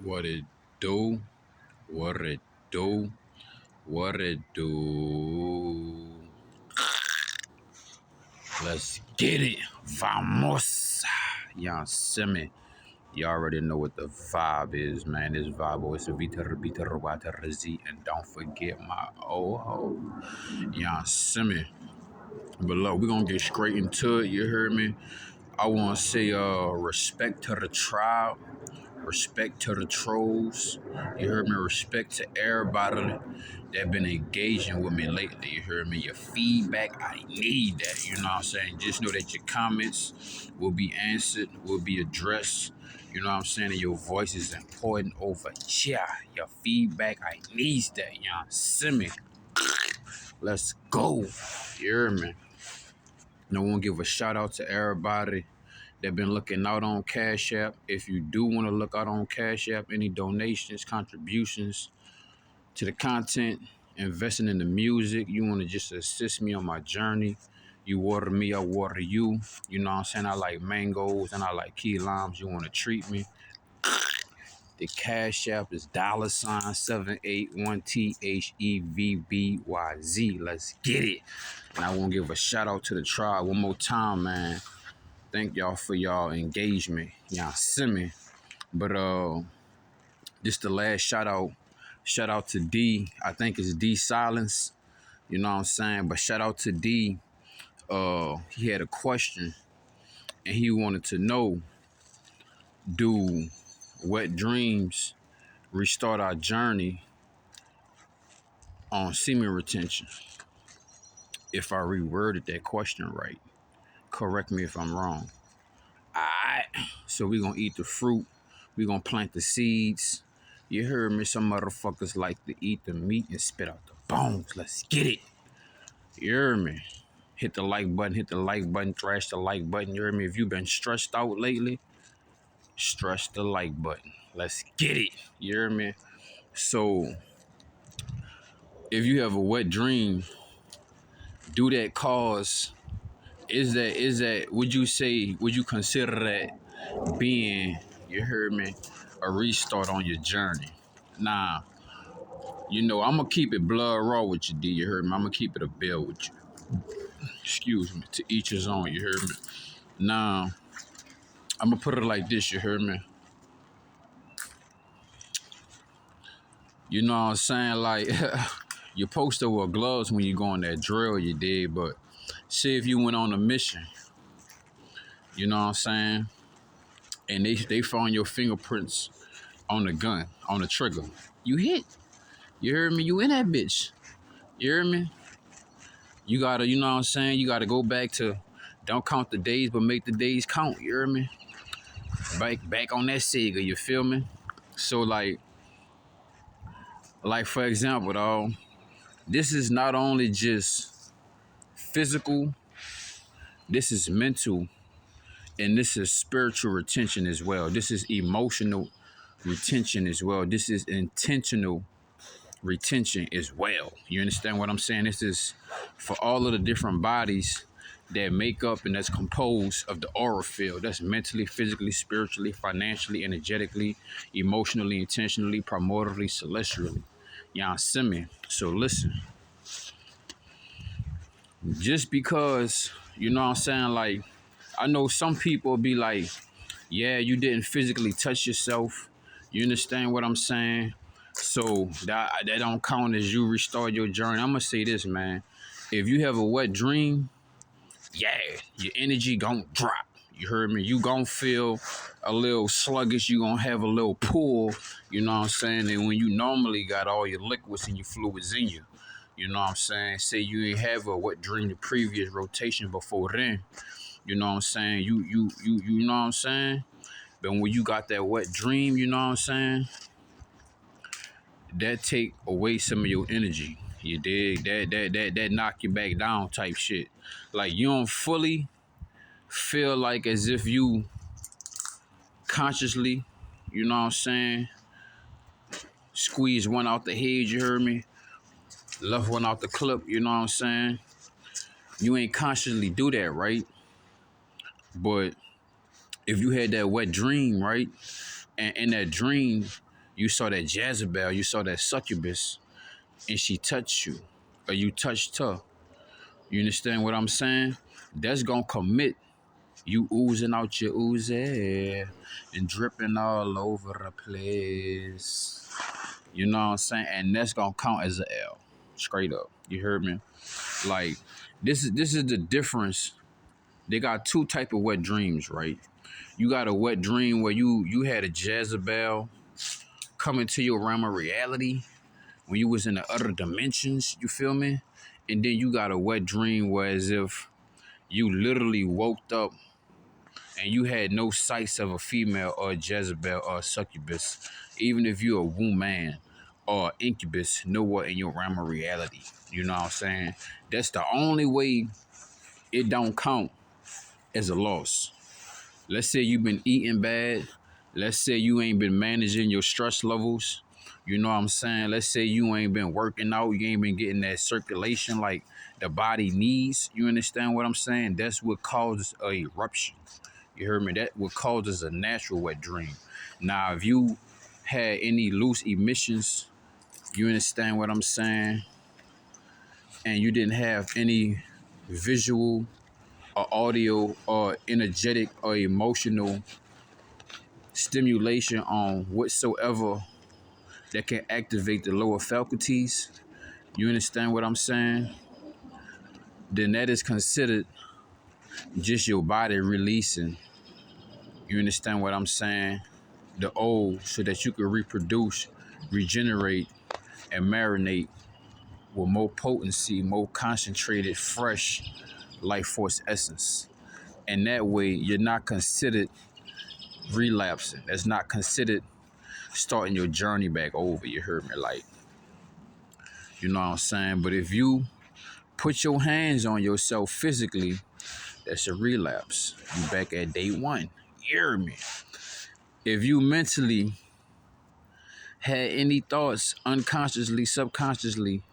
What it do? What it do? What it do? Let's get it. Vamos. Y'all see me. You already know what the vibe is, man. This vibe always a vita, and don't forget my ho. Y'all see me. But look, we're gonna get straight into it, you heard me? I wanna say respect to the tribe. Respect to the trolls. You heard me? Respect to everybody that been engaging with me lately. You heard me? Your feedback, I need that. You know what I'm saying? Just know that your comments will be answered, will be addressed. You know what I'm saying? And your voice is important over here. Your feedback, I need that. You know, send me. Let's go. You hear me? And I want to give a shout out to everybody that been looking out on Cash App. If you do want to look out on Cash App, any donations, contributions to the content, investing in the music, you want to just assist me on my journey. You water me, I water you. You know what I'm saying? I like mangoes and I like key limes. You want to treat me. The Cash App is $781THEVBYZ. Let's get it. And I want to give a shout out to the tribe one more time, man. Thank y'all for y'all engagement. Y'all see me. But this the last shout out. Shout out to D. I think it's D Silence. You know what I'm saying? But shout out to D. He had a question and he wanted to know, do wet dreams restart our journey on semen retention? If I reworded that question right. Correct me if I'm wrong. Alright. So we're gonna eat the fruit. We're gonna plant the seeds. You heard me? Some motherfuckers like to eat the meat and spit out the bones. Let's get it. You heard me? Hit the like button, thrash the like button. You heard me? If you've been stressed out lately, stress the like button. Let's get it. You heard me? So, if you have a wet dream, do that cause, would you consider that being, you heard me, a restart on your journey? Nah, you know, I'm gonna keep it blood raw with you, D. You heard me? I'm gonna keep it a bill with you. Excuse me. To each his own. You heard me? Now, I'm gonna put it like this. You heard me? You know what I'm saying? Like, you're supposed to wear gloves when you go on that drill, you did. But say if you went on a mission, you know what I'm saying? And they found your fingerprints on the gun, on the trigger. You hit. You heard me? You in that bitch. You heard me? You gotta, you know what I'm saying? You gotta go back to, don't count the days, but make the days count. You heard me? Back on that Sega, you feel me? So like for example, dog, this is not only just physical, this is mental, and this is spiritual retention as well. This is emotional retention as well. This is intentional retention as well. You understand what I'm saying? This is for all of the different bodies that make up and that's composed of the aura field. That's mentally, physically, spiritually, financially, energetically, emotionally, intentionally, primordially, celestially. Y'all see me? So listen. Just because, you know what I'm saying, like, I know some people be like, yeah, you didn't physically touch yourself. You understand what I'm saying? So that don't count as you restart your journey. I'm gonna say this, man. If you have a wet dream, yeah, your energy gonna drop. You heard me? You gonna feel a little sluggish. You gonna have a little pull. You know what I'm saying? And when you normally got all your liquids and your fluids in you, you know what I'm saying? Say you ain't have a wet dream the previous rotation before then. You know what I'm saying? You know what I'm saying? But when you got that wet dream, you know what I'm saying? That take away some of your energy. You dig? That knock you back down type shit. Like you don't fully feel like as if you consciously, you know what I'm saying, squeeze one out the head, you heard me? Left one out the clip, you know what I'm saying? You ain't consciously do that, right? But if you had that wet dream, right? And in that dream, you saw that Jezebel, you saw that succubus, and she touched you, or you touched her. You understand what I'm saying? That's gonna commit you oozing out your oozy and dripping all over the place. You know what I'm saying? And that's gonna count as an L. Straight up. You heard me? Like, this is the difference. They got two type of wet dreams, right? You got a wet dream where you had a Jezebel come into your realm of reality when you was in the other dimensions, you feel me? And then you got a wet dream where as if you literally woke up and you had no sights of a female or a Jezebel or a succubus, even if you're a womb man or incubus, nowhere in your realm of reality. You know what I'm saying? That's the only way it don't count as a loss. Let's say you've been eating bad. Let's say you ain't been managing your stress levels. You know what I'm saying? Let's say you ain't been working out. You ain't been getting that circulation like the body needs. You understand what I'm saying? That's what causes a eruption. You heard me? That what causes a natural wet dream. Now, if you had any loose emissions, you understand what I'm saying? And you didn't have any visual or audio or energetic or emotional stimulation on whatsoever that can activate the lower faculties, you understand what I'm saying? Then that is considered just your body releasing, you understand what I'm saying? The old so that you can reproduce, regenerate, and marinate with more potency, more concentrated, fresh life force essence. And that way, you're not considered relapsing. That's not considered starting your journey back over. You heard me? Like, you know what I'm saying? But if you put your hands on yourself physically, that's a relapse. You back at day one. You hear me? If you mentally had any thoughts unconsciously, subconsciously,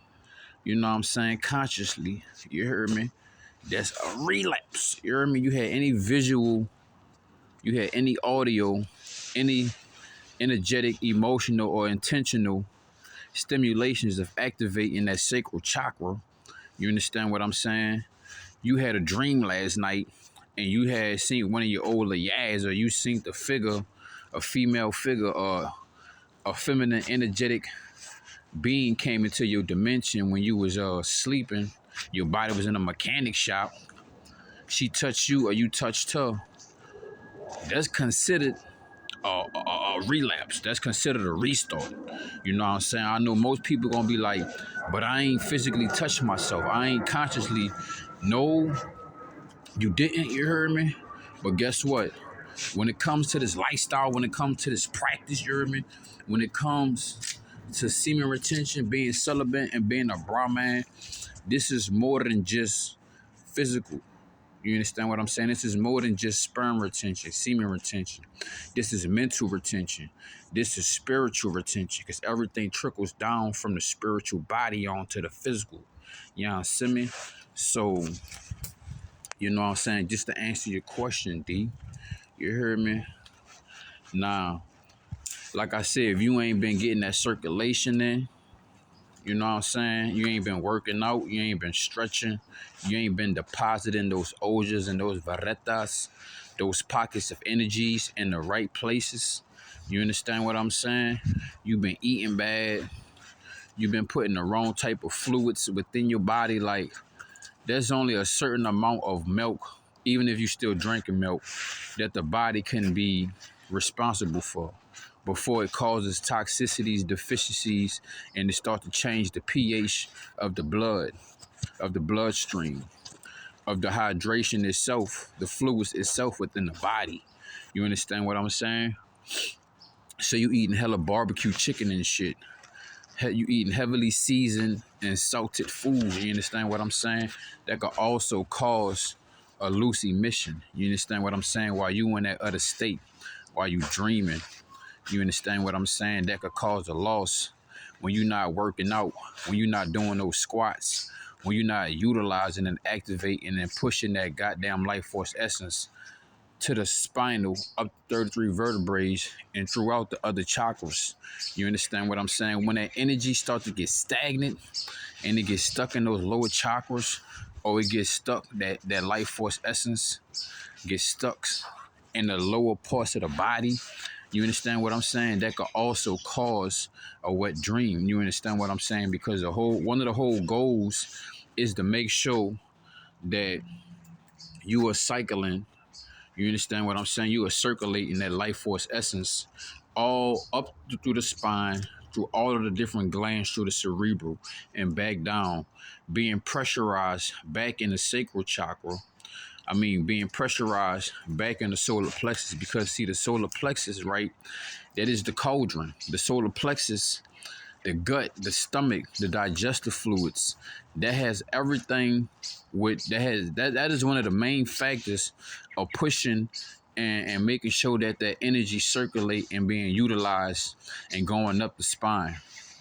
you know what I'm saying, consciously, you heard me? That's a relapse. You heard me? You had any visual, you had any audio, any energetic, emotional, or intentional stimulations of activating that sacral chakra. You understand what I'm saying? You had a dream last night and you had seen one of your older yads, or you seen the figure, a female figure, or a feminine energetic being came into your dimension when you was sleeping. Your body was in a mechanic shop. She touched you or you touched her. That's considered a relapse. That's considered a restart. You know what I'm saying? I know most people gonna be like, but I ain't physically touched myself. I ain't consciously. No, you didn't. You heard me? But guess what? When it comes to this lifestyle, when it comes to this practice, you heard me? When it comes to semen retention, being celibate and being a Brahman, this is more than just physical. You understand what I'm saying? This is more than just sperm retention, semen retention. This is mental retention. This is spiritual retention, because everything trickles down from the spiritual body onto the physical. You know what I'm saying? So, you know what I'm saying? Just to answer your question, D, you heard me? Now, like I said, if you ain't been getting that circulation in, you know what I'm saying? You ain't been working out. You ain't been stretching. You ain't been depositing those ojas and those varetas, those pockets of energies in the right places. You understand what I'm saying? You've been eating bad. You've been putting the wrong type of fluids within your body. Like, there's only a certain amount of milk, even if you're still drinking milk, that the body can be responsible for before it causes toxicities, deficiencies, and it starts to change the pH of the blood, of the bloodstream, of the hydration itself, the fluids itself within the body. You understand what I'm saying? So you eating hella barbecue chicken and shit. You eating heavily seasoned and salted food. You understand what I'm saying? That could also cause a loose emission. You understand what I'm saying? While you in that other state, while you dreaming. You understand what I'm saying? That could cause a loss when you're not working out, when you're not doing those squats, when you're not utilizing and activating and pushing that goddamn life force essence to the spinal, up 33 vertebrae, and throughout the other chakras. You understand what I'm saying? When that energy starts to get stagnant and it gets stuck in those lower chakras, or it gets stuck, that life force essence gets stuck in the lower parts of the body. You understand what I'm saying? That could also cause a wet dream. You understand what I'm saying? Because one of the whole goals is to make sure that you are cycling. You understand what I'm saying? You are circulating that life force essence all up through the spine, through all of the different glands, through the cerebral, and back down, being pressurized back in the sacral chakra. Being pressurized back in the solar plexus, because see, the solar plexus, right? That is the cauldron. The solar plexus, the gut, the stomach, the digestive fluids, that has everything that is one of the main factors of pushing and making sure that that energy circulate and being utilized and going up the spine,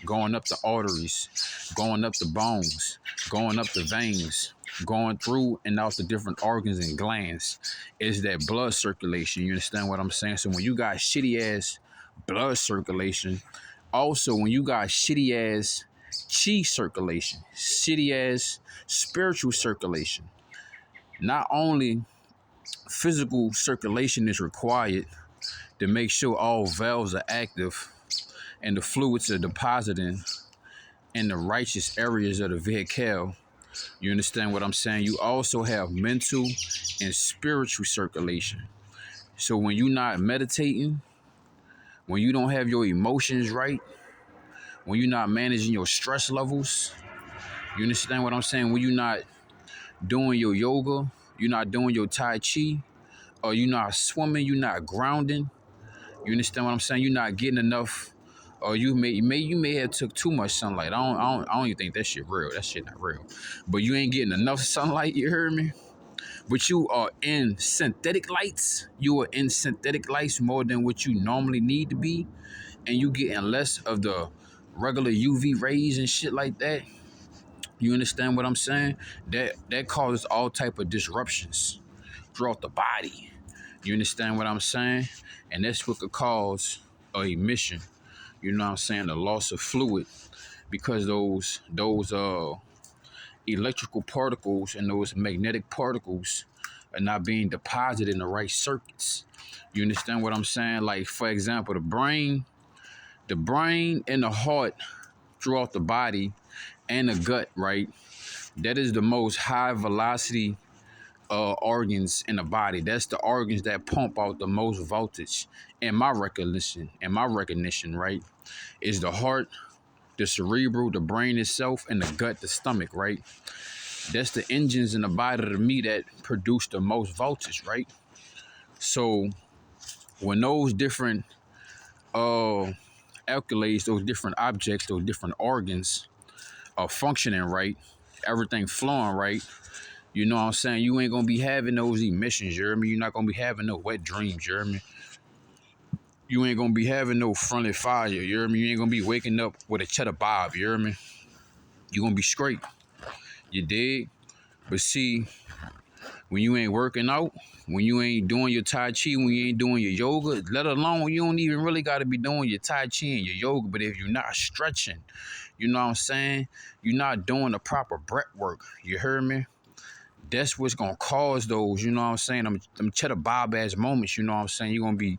going up the arteries, going up the bones, going up the veins, going through and out the different organs and glands, is that blood circulation. You understand what I'm saying? So when you got shitty ass blood circulation, also when you got shitty ass chi circulation, shitty ass spiritual circulation, not only physical circulation is required to make sure all valves are active and the fluids are depositing in the righteous areas of the vehicle. You understand what I'm saying? You also have mental and spiritual circulation. So when you're not meditating, when you don't have your emotions right, when you're not managing your stress levels, you understand what I'm saying? When you're not doing your yoga, you're not doing your Tai Chi, or you're not swimming, you're not grounding. You understand what I'm saying? You're not getting enough, or you may have took too much sunlight. I don't even think that shit real. That shit not real. But you ain't getting enough sunlight. You heard me? But you are in synthetic lights. You are in synthetic lights more than what you normally need to be, and you getting less of the regular UV rays and shit like that. You understand what I'm saying? That causes all type of disruptions throughout the body. You understand what I'm saying? And that's what could cause a emission. You know what I'm saying? The loss of fluid, because those electrical particles and those magnetic particles are not being deposited in the right circuits. You understand what I'm saying? Like, for example, the brain and the heart throughout the body and the gut, right? That is the most high velocity organs in the body. That's the organs that pump out the most voltage. In my recognition, right, is the heart, the cerebral, the brain itself, and the gut, the stomach, right? That's the engines in the body of me that produce the most voltage, right? So when those different accolades, those different objects, those different organs are functioning right, everything flowing right, you know what I'm saying? You ain't gonna be having those emissions, you hear me? You're not gonna be having no wet dreams, you hear me? You ain't gonna be having no friendly fire, you hear me? You ain't gonna be waking up with a CheddarBob, you hear me? You gonna be straight, you dig? But see, when you ain't working out, when you ain't doing your Tai Chi, when you ain't doing your yoga, let alone you don't even really gotta be doing your Tai Chi and your yoga, but if you're not stretching, you know what I'm saying? You're not doing the proper breath work, you heard me? That's what's gonna cause those, you know what I'm saying, them CheddarBob ass moments, you know what I'm saying? You're gonna be,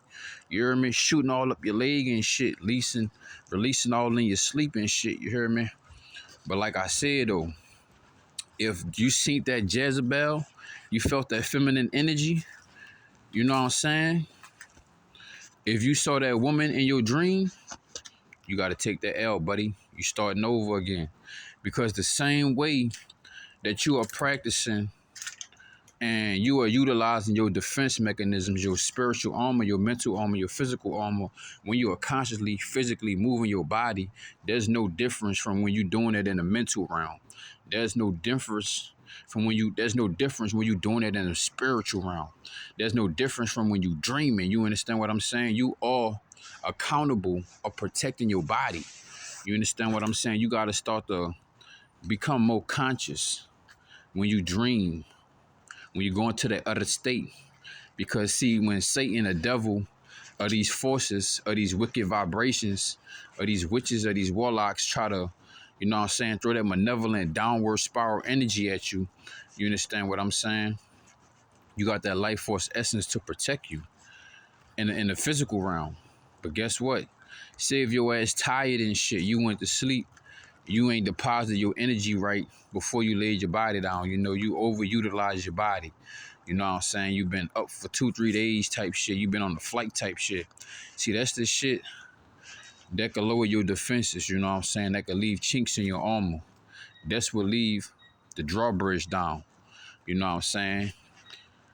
you hear me, shooting all up your leg and shit, releasing all in your sleep and shit, you hear me? But like I said though, if you seen that Jezebel, you felt that feminine energy, you know what I'm saying? If you saw that woman in your dream, you gotta take that L, buddy. You starting over again. Because the same way that you are practicing and you are utilizing your defense mechanisms, your spiritual armor, your mental armor, your physical armor, when you are consciously, physically moving your body, there's no difference from when you're doing it in the mental realm. There's no difference there's no difference when you're doing it in the spiritual realm. There's no difference from when you dreaming. You understand what I'm saying? You are accountable of protecting your body. You understand what I'm saying? You got to start to become more conscious when you dream, when you go into that other state. Because see, when Satan, the devil, or these forces, or these wicked vibrations, or these witches, or these warlocks try to, you know what I'm saying, throw that malevolent downward spiral energy at you, you understand what I'm saying? You got that life force essence to protect you in the physical realm. But guess what? Say if your ass tired and shit, you went to sleep, you ain't deposited your energy right before you laid your body down. You know, you overutilized your body. You know what I'm saying? You've been up for 2-3 days type shit. You've been on the flight type shit. See, that's the shit that could lower your defenses. You know what I'm saying? That could leave chinks in your armor. That's what leave the drawbridge down. You know what I'm saying?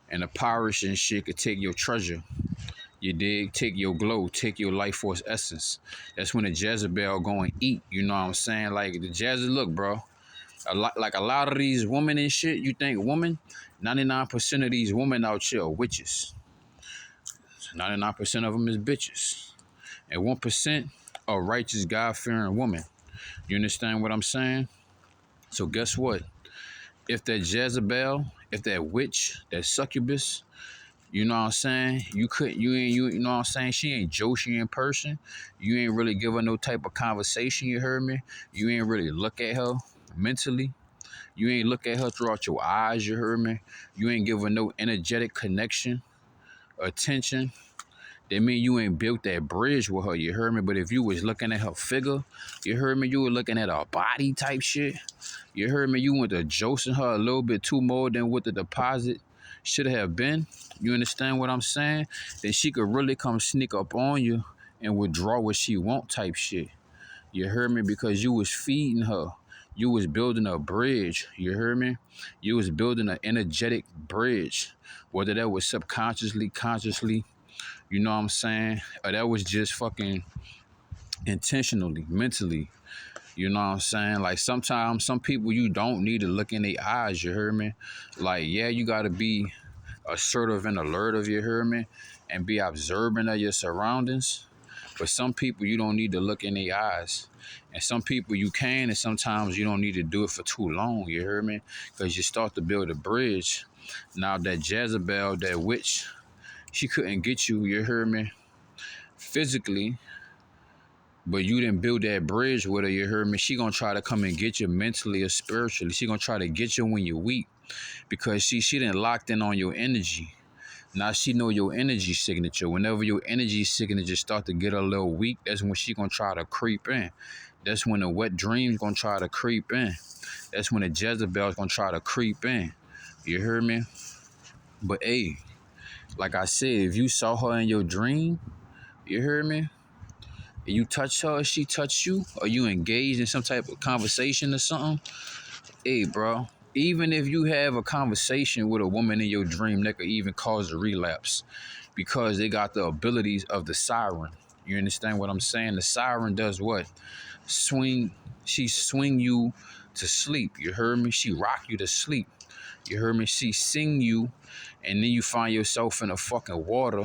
And the pirates and shit could take your treasure. You dig? Take your glow, take your life force essence. That's when the Jezebel go and eat. You know what I'm saying? Like the Jezebel, look, bro. A lot of these women and shit, you think women? 99% of these women out here are witches. 99% of them is bitches. And 1% are righteous, God-fearing women. You understand what I'm saying? So guess what? If that Jezebel, if that witch, that succubus, you know what I'm saying? You know what I'm saying? She ain't Joshi in person. You ain't really give her no type of conversation, you heard me? You ain't really look at her mentally. You ain't look at her throughout your eyes, you heard me? You ain't give her no energetic connection, attention. That mean you ain't built that bridge with her, you heard me? But if you was looking at her figure, you heard me? You were looking at her body type shit. You heard me? You went to josing her a little bit too more than what the deposit should have been. You understand what I'm saying? Then she could really come sneak up on you and withdraw what she want type shit. You heard me? Because you was feeding her. You was building a bridge. You heard me? You was building an energetic bridge. Whether that was subconsciously, consciously, you know what I'm saying? Or that was just fucking intentionally, mentally. You know what I'm saying? Like sometimes some people you don't need to look in their eyes, you heard me? Like, yeah, you gotta be assertive and alert of, you heard me? And be observant of your surroundings. But some people you don't need to look in their eyes. And some people you can, and sometimes you don't need to do it for too long, you heard me? Because you start to build a bridge. Now that Jezebel, that witch, she couldn't get you, you heard me? Physically, but you didn't build that bridge with her, you heard me? She gonna try to come and get you mentally or spiritually. She gonna try to get you when you're weak because she didn't locked in on your energy. Now she know your energy signature. Whenever your energy signature start to get a little weak, that's when she gonna try to creep in. That's when the wet dream's gonna try to creep in. That's when the Jezebel's gonna try to creep in. You heard me? But hey, like I said, if you saw her in your dream, you heard me? And you touch her, she touch you, or you engaged in some type of conversation or something, hey, bro, even if you have a conversation with a woman in your dream, that could even cause a relapse because they got the abilities of the siren. You understand what I'm saying? The siren does what? She swing you to sleep. You heard me? She rock you to sleep. You heard me? She sing you, and then you find yourself in the fucking water,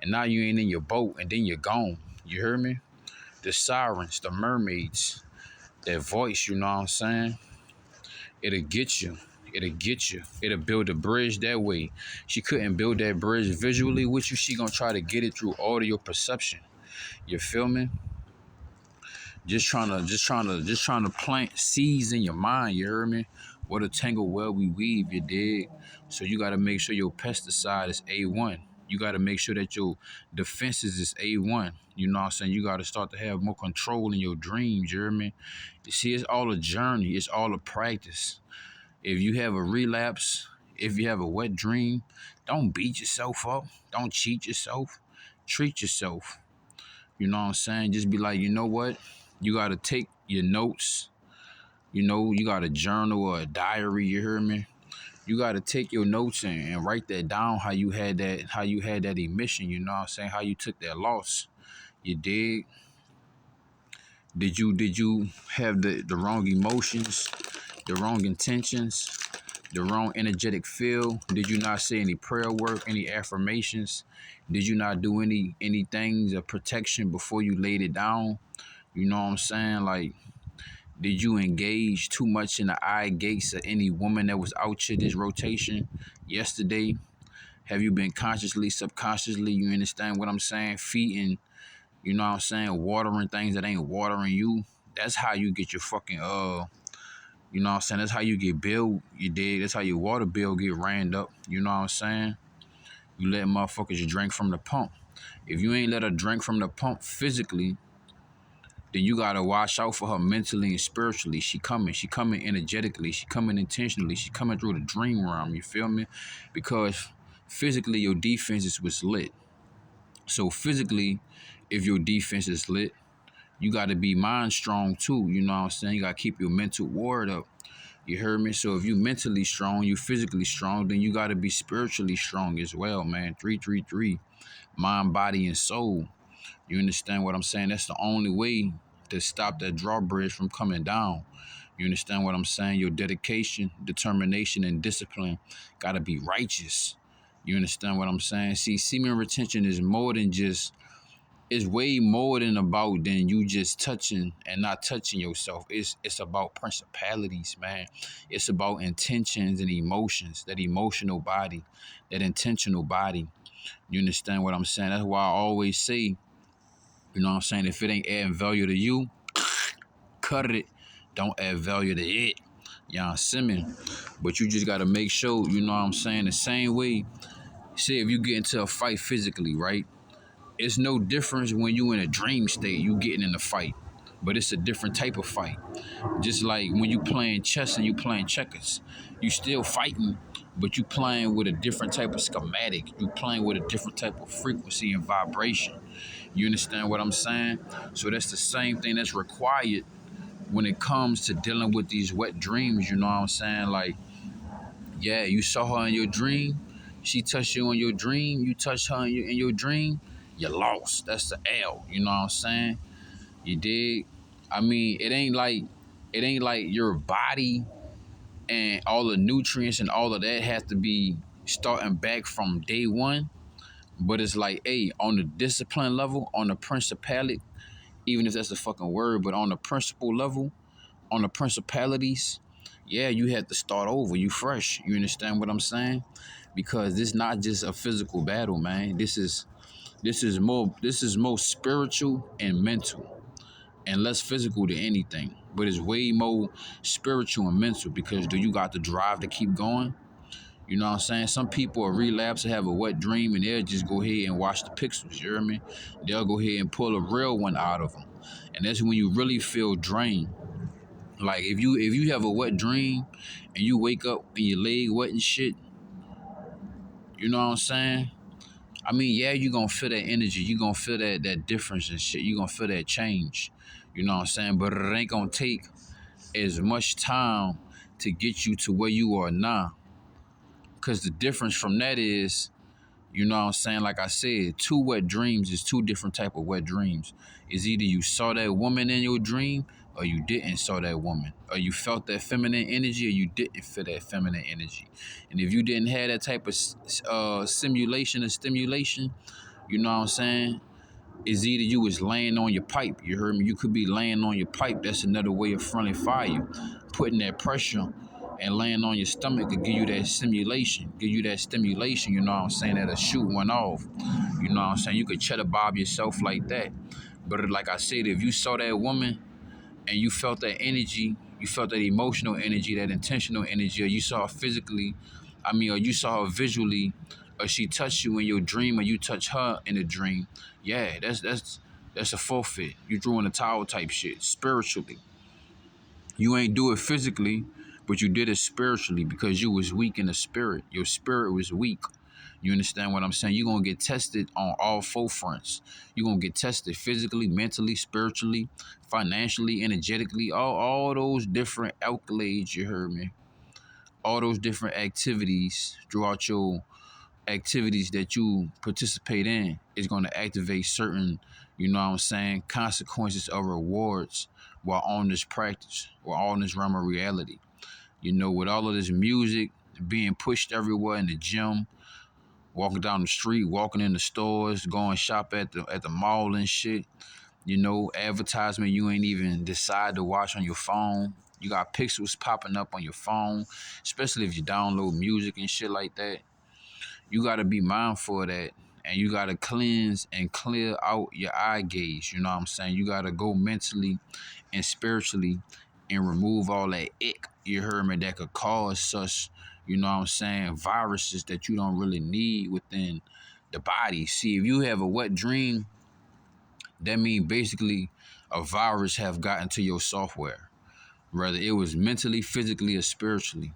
and now you ain't in your boat, and then you're gone. You heard me? The sirens, the mermaids, that voice, you know what I'm saying? It'll get you. It'll get you. It'll build a bridge that way. She couldn't build that bridge visually with you. She gonna try to get it through audio perception. You feel me? Just trying to plant seeds in your mind. You heard me? What a tangle web we weave. You dig? So you gotta make sure your pesticide is A1. You gotta make sure that your defenses is A1. You know what I'm saying? You gotta start to have more control in your dreams. You hear me? You see, it's all a journey. It's all a practice. If you have a relapse, if you have a wet dream, don't beat yourself up. Don't cheat yourself. Treat yourself. You know what I'm saying? Just be like, you know what? You got to take your notes. You know, you got a journal or a diary, you hear me? You got to take your notes and write that down, how you had that emission, you know what I'm saying? How you took that loss. You dig? Did you have the wrong emotions, the wrong intentions, the wrong energetic feel? Did you not say any prayer work, any affirmations? Did you not do any things of protection before you laid it down? You know what I'm saying? Like, did you engage too much in the eye gates of any woman that was out here this rotation yesterday? Have you been consciously, subconsciously, you understand what I'm saying, feeding, you know what I'm saying, watering things that ain't watering you? That's how you get your fucking, you know what I'm saying, that's how you get billed, you dig? That's how your water bill get ran up, you know what I'm saying? You let motherfuckers drink from the pump. If you ain't let her drink from the pump physically, then you gotta watch out for her mentally and spiritually. She coming energetically, she coming intentionally, she coming through the dream realm, you feel me? Because physically your defenses was lit. So physically, if your defense is lit, you gotta be mind strong too, you know what I'm saying? You gotta keep your mental ward up. You heard me? So if you mentally strong, you physically strong, then you gotta be spiritually strong as well, man. 333, mind, body, and soul. You understand what I'm saying? That's the only way to stop that drawbridge from coming down. You understand what I'm saying? Your dedication, determination, and discipline gotta be righteous. You understand what I'm saying? See, semen retention is more than just, it's way more than about than you just touching and not touching yourself. It's about principalities, man. It's about intentions and emotions, that emotional body, that intentional body. You understand what I'm saying? That's why I always say, you know what I'm saying, if it ain't adding value to you, cut it. Don't add value to it. You know what I'm saying? But you just gotta make sure, you know what I'm saying, the same way, say if you get into a fight physically, right? It's no difference when you in a dream state, you getting in a fight. But it's a different type of fight. Just like when you playing chess and you playing checkers, you still fighting, but you playing with a different type of schematic. You playing with a different type of frequency and vibration. You understand what I'm saying? So that's the same thing that's required when it comes to dealing with these wet dreams, you know what I'm saying? Like, yeah, you saw her in your dream, she touched you in your dream, you touched her in your dream, you lost. That's the L, you know what I'm saying? You dig? I mean, it ain't like your body and all the nutrients and all of that has to be starting back from day one. But it's like, hey, on the discipline level, on the principality, even if that's a fucking word, but on the principle level, on the principalities, yeah, you had to start over. You fresh. You understand what I'm saying? Because this not just a physical battle, man. This is more spiritual and mental and less physical than anything. But it's way more spiritual and mental because do you got the drive to keep going? You know what I'm saying? Some people are relapse and have a wet dream and they'll just go ahead and watch the pixels, you hear me? They'll go ahead and pull a real one out of them. And that's when you really feel drained. Like if you have a wet dream and you wake up and your leg wet and shit, you know what I'm saying? I mean, yeah, you gonna feel that energy. You gonna feel that difference and shit. You gonna feel that change. You know what I'm saying? But it ain't gonna take as much time to get you to where you are now. Cause the difference from that is, you know what I'm saying? Like I said, two wet dreams is two different type of wet dreams. It's either you saw that woman in your dream or you didn't saw that woman. Or you felt that feminine energy or you didn't feel that feminine energy. And if you didn't have that type of simulation or stimulation, you know what I'm saying? It's either you was laying on your pipe. You heard me? You could be laying on your pipe. That's another way of friendly fire. Putting that pressure and laying on your stomach to give you that stimulation. Give you that stimulation, you know what I'm saying? That'll shoot one off. You know what I'm saying? You could CheddarBob yourself like that. But like I said, if you saw that woman and you felt that energy, you felt that emotional energy, that intentional energy, or you saw her physically, or you saw her visually, or she touched you in your dream, or you touched her in a dream, yeah, that's a forfeit. You threw in the towel type shit, spiritually. You ain't do it physically, but you did it spiritually because you was weak in the spirit. Your spirit was weak. You understand what I'm saying? You're going to get tested on all four fronts. You're going to get tested physically, mentally, spiritually, financially, energetically, all those different accolades, you heard me? All those different activities throughout your activities that you participate in is going to activate certain, you know what I'm saying, consequences or rewards while on this practice, while on this realm of reality. You know, with all of this music being pushed everywhere in the gym, walking down the street, walking in the stores, going shop at the mall and shit. You know, advertisement you ain't even decide to watch on your phone. You got pixels popping up on your phone, especially if you download music and shit like that. You gotta be mindful of that. And you gotta cleanse and clear out your eye gaze. You know what I'm saying? You gotta go mentally and spiritually and remove all that ick, you heard me, that could cause such, you know what I'm saying, viruses that you don't really need within the body. See, if you have a wet dream, that means basically a virus have gotten to your software, whether it was mentally, physically, or spiritually.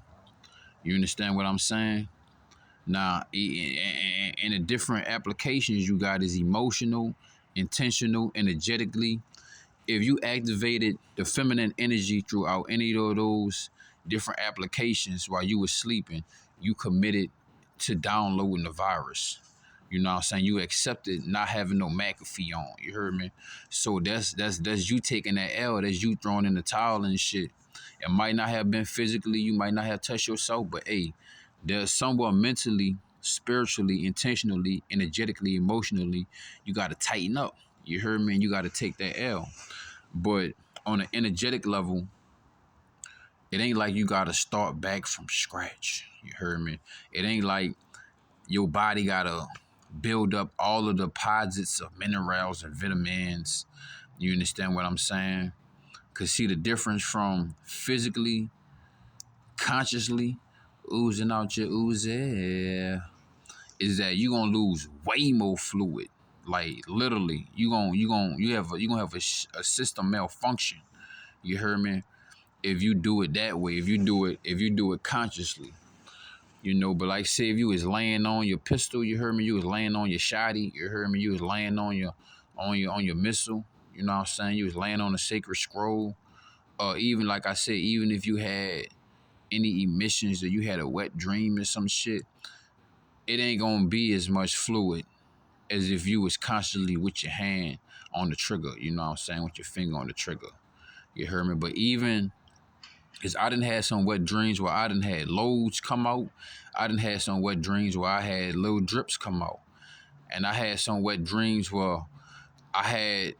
You understand what I'm saying? Now, in the different applications you got is emotional, intentional, energetically. If you activated the feminine energy throughout any of those different applications while you were sleeping, you committed to downloading the virus. You know what I'm saying? You accepted not having no McAfee on. You heard me? So that's you taking that L. That's you throwing in the towel and shit. It might not have been physically, you might not have touched yourself, but hey, there's somewhere mentally, spiritually, intentionally, energetically, emotionally, you got to tighten up. You heard me? And you got to take that L. But on an energetic level, it ain't like you got to start back from scratch. You heard me? It ain't like your body got to build up all of the deposits of minerals and vitamins. You understand what I'm saying? Because see the difference from physically, consciously, oozing out your oozy is that you gonna lose way more fluid. Like literally, you gonna have a system malfunction. You heard me? If you do it that way, if you do it consciously, you know. But like say if you was laying on your pistol, you heard me, you was laying on your shotty, you heard me, you was laying on your missile, you know what I'm saying? You was laying on a sacred scroll. Or even like I said, even if you had any emissions or you had a wet dream or some shit, it ain't gonna be as much fluid as if you was constantly with your hand on the trigger, you know what I'm saying, with your finger on the trigger. You heard me? But even because I done had some wet dreams where I done had loads come out. I done had some wet dreams where I had little drips come out. And I had some wet dreams where I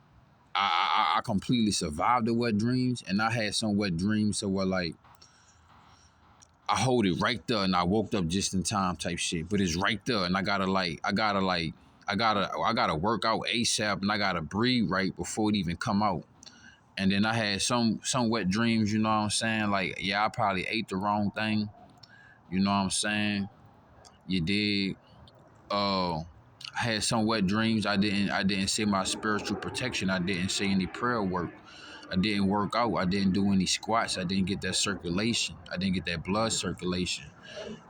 completely survived the wet dreams. And I had some wet dreams so where like I hold it right there and I woke up just in time type shit. But it's right there and I gotta work out ASAP and I gotta breathe right before it even come out. And then I had some wet dreams, you know what I'm saying? Like, yeah, I probably ate the wrong thing. You know what I'm saying? You did. I had some wet dreams. I didn't say my spiritual protection. I didn't say any prayer work. I didn't work out. I didn't do any squats. I didn't get that circulation. I didn't get that blood circulation,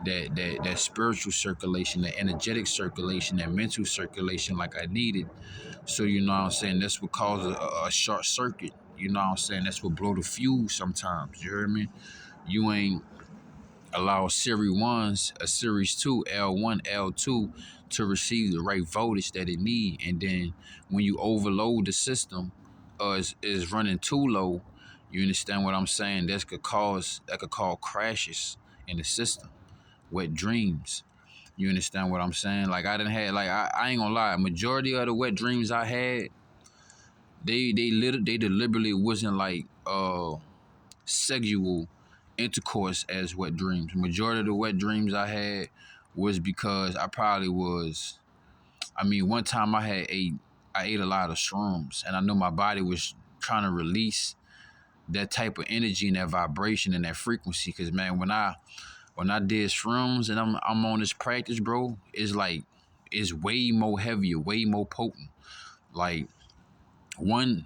that spiritual circulation, that energetic circulation, that mental circulation like I needed. So you know what I'm saying? That's what causes a short circuit. You know what I'm saying? That's what blow the fuse sometimes. You heard me? You ain't allow Series 1s, a Series 2, L1, L2 to receive the right voltage that it need. And then when you overload the system or is running too low, you understand what I'm saying? That could cause crashes in the system, wet dreams. You understand what I'm saying? Like I didn't have like I ain't gonna lie, majority of the wet dreams I had, they deliberately wasn't like sexual intercourse as wet dreams. Majority of the wet dreams I had was because I probably was. I mean, one time I ate a lot of shrooms, and I know my body was trying to release that type of energy and that vibration and that frequency. Cause man, when I did shrooms and I'm on this practice, bro, it's like it's way more heavier, way more potent. Like the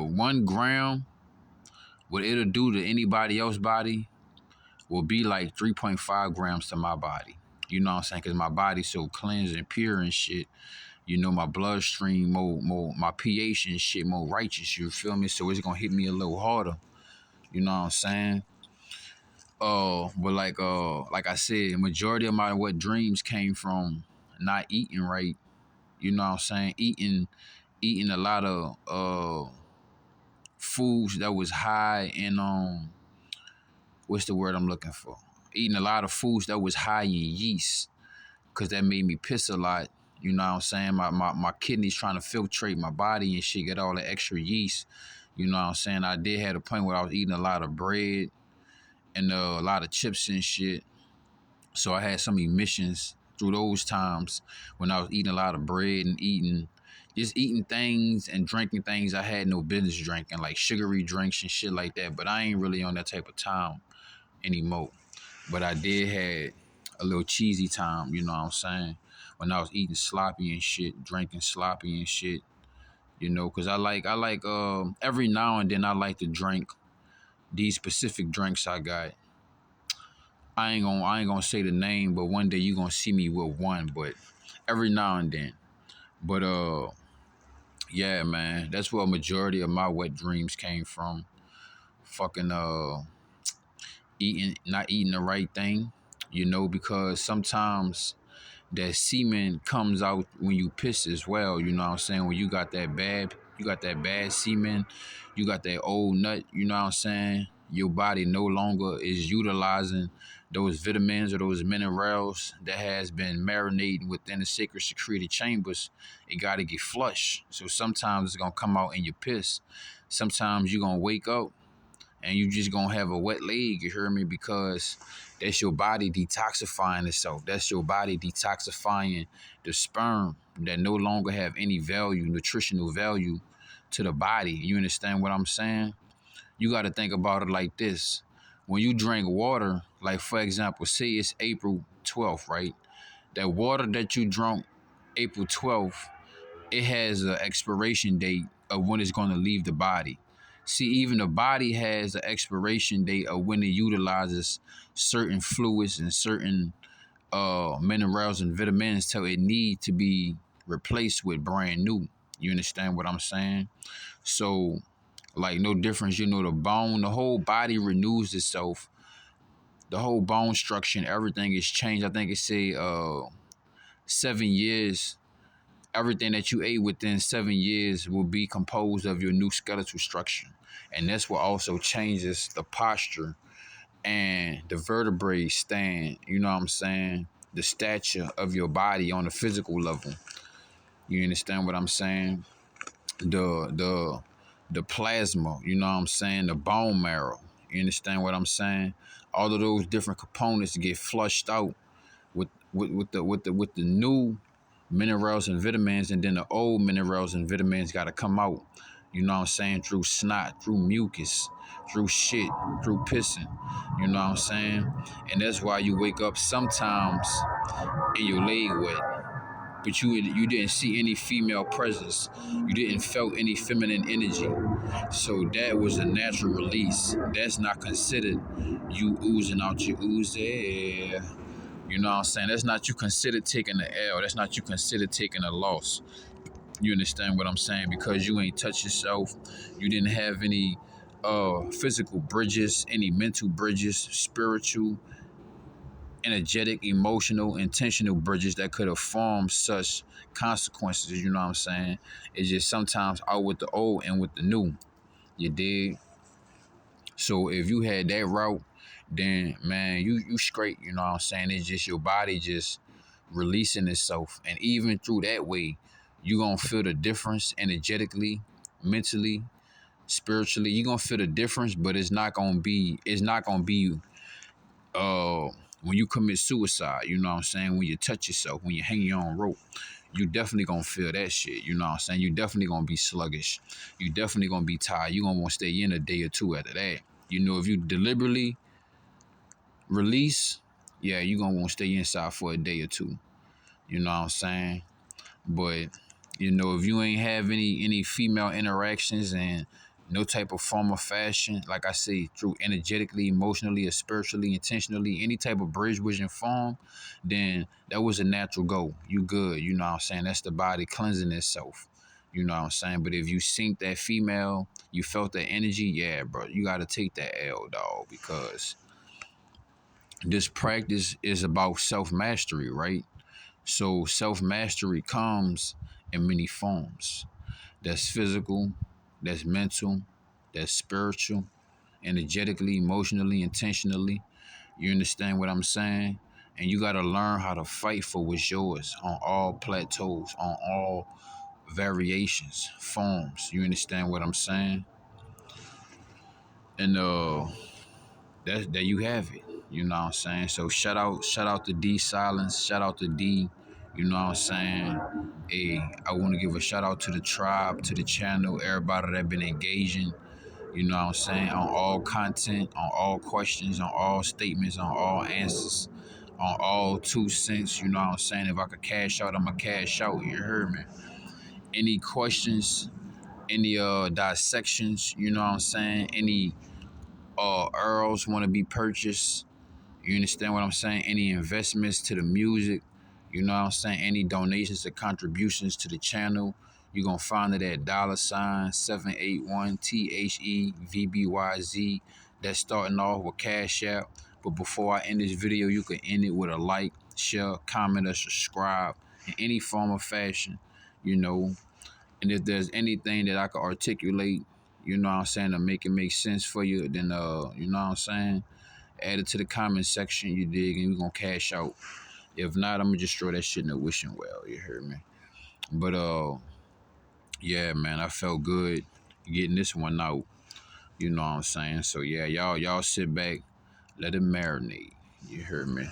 1 gram, what it'll do to anybody else's body will be like 3.5 grams to my body. You know what I'm saying? Because my body's so cleansed and pure and shit. You know, my bloodstream more, my pH and shit more righteous. You feel me? So it's gonna hit me a little harder. You know what I'm saying? But like I said, majority of my wet dreams came from not eating right. You know what I'm saying? Eating a lot of foods that was high in what's the word I'm looking for? Eating a lot of foods that was high in yeast, because that made me piss a lot. You know what I'm saying? My kidneys trying to filtrate my body and shit, get all the extra yeast. You know what I'm saying? I did have a point where I was eating a lot of bread and a lot of chips and shit. So I had some emissions through those times when I was eating a lot of bread and eating things and drinking things I had no business drinking, like sugary drinks and shit like that. But I ain't really on that type of time anymore. But I did had a little cheesy time, you know what I'm saying? When I was eating sloppy and shit, drinking sloppy and shit, you know, because I like every now and then I like to drink these specific drinks I got. I ain't gonna say the name, but one day you gonna see me with one, but every now and then. But yeah, man, that's where a majority of my wet dreams came from. Fucking not eating the right thing, you know, because sometimes that semen comes out when you piss as well, you know what I'm saying? When you got that bad semen, you got that old nut, you know what I'm saying? Your body no longer is utilizing those vitamins or those minerals that has been marinating within the sacred secreted chambers. It got to get flushed. So sometimes it's going to come out in your piss. Sometimes you're going to wake up and you just gonna have a wet leg, you hear me? Because that's your body detoxifying itself. That's your body detoxifying the sperm that no longer have any value, nutritional value to the body. You understand what I'm saying? You got to think about it like this. When you drink water, like for example, say it's April 12th, right? That water that you drunk April 12th, it has an expiration date of when it's going to leave the body. See, even the body has an expiration date of when it utilizes certain fluids and certain minerals and vitamins till it need to be replaced with brand new. You understand what I'm saying? So, like no difference, you know, the whole body renews itself. The whole bone structure and everything is changed. I think it say 7 years. Everything that you ate within 7 years will be composed of your new skeletal structure. And that's what also changes the posture and the vertebrae stand, you know what I'm saying? The stature of your body on a physical level. You understand what I'm saying? The plasma, you know what I'm saying? The bone marrow. You understand what I'm saying? All of those different components get flushed out with the new minerals and vitamins, and then the old minerals and vitamins got to come out. You know what I'm saying? Through snot, through mucus, through shit, through pissing. You know what I'm saying? And that's why you wake up sometimes and your leg wet, but you didn't see any female presence. You didn't felt any feminine energy. So that was a natural release. That's not considered you oozing out your ooze. You know what I'm saying? That's not you considered taking the L. That's not you considered taking a loss. You understand what I'm saying? Because you ain't touched yourself. You didn't have any physical bridges, any mental bridges, spiritual, energetic, emotional, intentional bridges that could have formed such consequences. You know what I'm saying? It's just sometimes out with the old and with the new. You dig? So if you had that route, then man, you straight, you know what I'm saying? It's just your body just releasing itself. And even through that way, you gonna feel the difference energetically, mentally, spiritually. You gonna feel the difference, but it's not gonna be when you commit suicide, you know what I'm saying? When you touch yourself, when you hang your own rope, you definitely gonna feel that shit, you know what I'm saying? You definitely gonna be sluggish. You definitely gonna be tired. You gonna want to stay in a day or two after that. You know, if you deliberately release, yeah, you gonna want to stay inside for a day or two. You know what I'm saying? But you know, if you ain't have any female interactions and no type of form of fashion, like I say, through energetically, emotionally, or spiritually, intentionally, any type of bridge vision form, then that was a natural go. You good, you know what I'm saying? That's the body cleansing itself. You know what I'm saying? But if you synced that female, you felt that energy, yeah, bro, you gotta take that L, dog, because this practice is about self-mastery, right? So self-mastery comes in many forms. That's physical, that's mental, that's spiritual, energetically, emotionally, intentionally. You understand what I'm saying? And you got to learn how to fight for what's yours on all plateaus, on all variations, forms. You understand what I'm saying? And that you have it. You know what I'm saying? So shout out to D Silence, shout out to D. You know what I'm saying? Hey, I want to give a shout out to the tribe, to the channel, everybody that been engaging. You know what I'm saying? On all content, on all questions, on all statements, on all answers, on all 2 cents. You know what I'm saying? If I could cash out, I'ma cash out. You heard me? Any questions? Any dissections? You know what I'm saying? Any earls want to be purchased? You understand what I'm saying? Any investments to the music, you know what I'm saying? Any donations or contributions to the channel, you're going to find it at $781-THEVBYZ. That's starting off with Cash App. But before I end this video, you can end it with a like, share, comment, or subscribe in any form or fashion, you know. And if there's anything that I could articulate, you know what I'm saying, to make it make sense for you, then, you know what I'm saying? Add it to the comment section, you dig, and we're gonna cash out. If not, I'm gonna just throw that shit in the wishing well, you heard me? But yeah, man, I felt good getting this one out. You know what I'm saying? So yeah, y'all sit back, let it marinate. You heard me?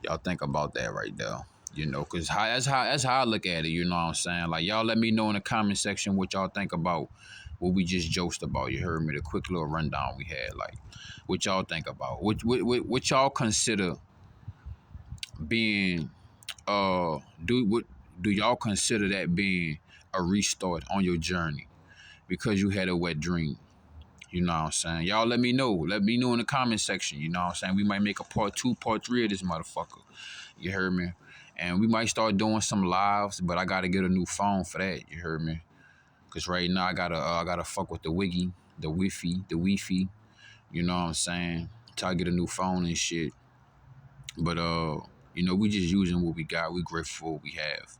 Y'all think about that right there. You know, cause that's how I look at it, you know what I'm saying? Like y'all let me know in the comment section what y'all think about what we just joked about. You heard me? The quick little rundown we had, like what y'all think about. What y'all consider being do y'all consider that being a restart on your journey because you had a wet dream? You know what I'm saying? Y'all let me know. Let me know in the comment section. You know what I'm saying? We might make a part 2, part 3 of this motherfucker. You heard me? And we might start doing some lives, but I gotta get a new phone for that. You heard me? Cause right now I gotta fuck with the wiggy, the Wi-Fi. You know what I'm saying? Till I get a new phone and shit. But you know, we just using what we got. We grateful for what we have.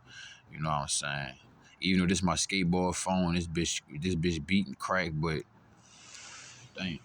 You know what I'm saying? Even though this is my skateboard phone, this bitch beating crack, but dang.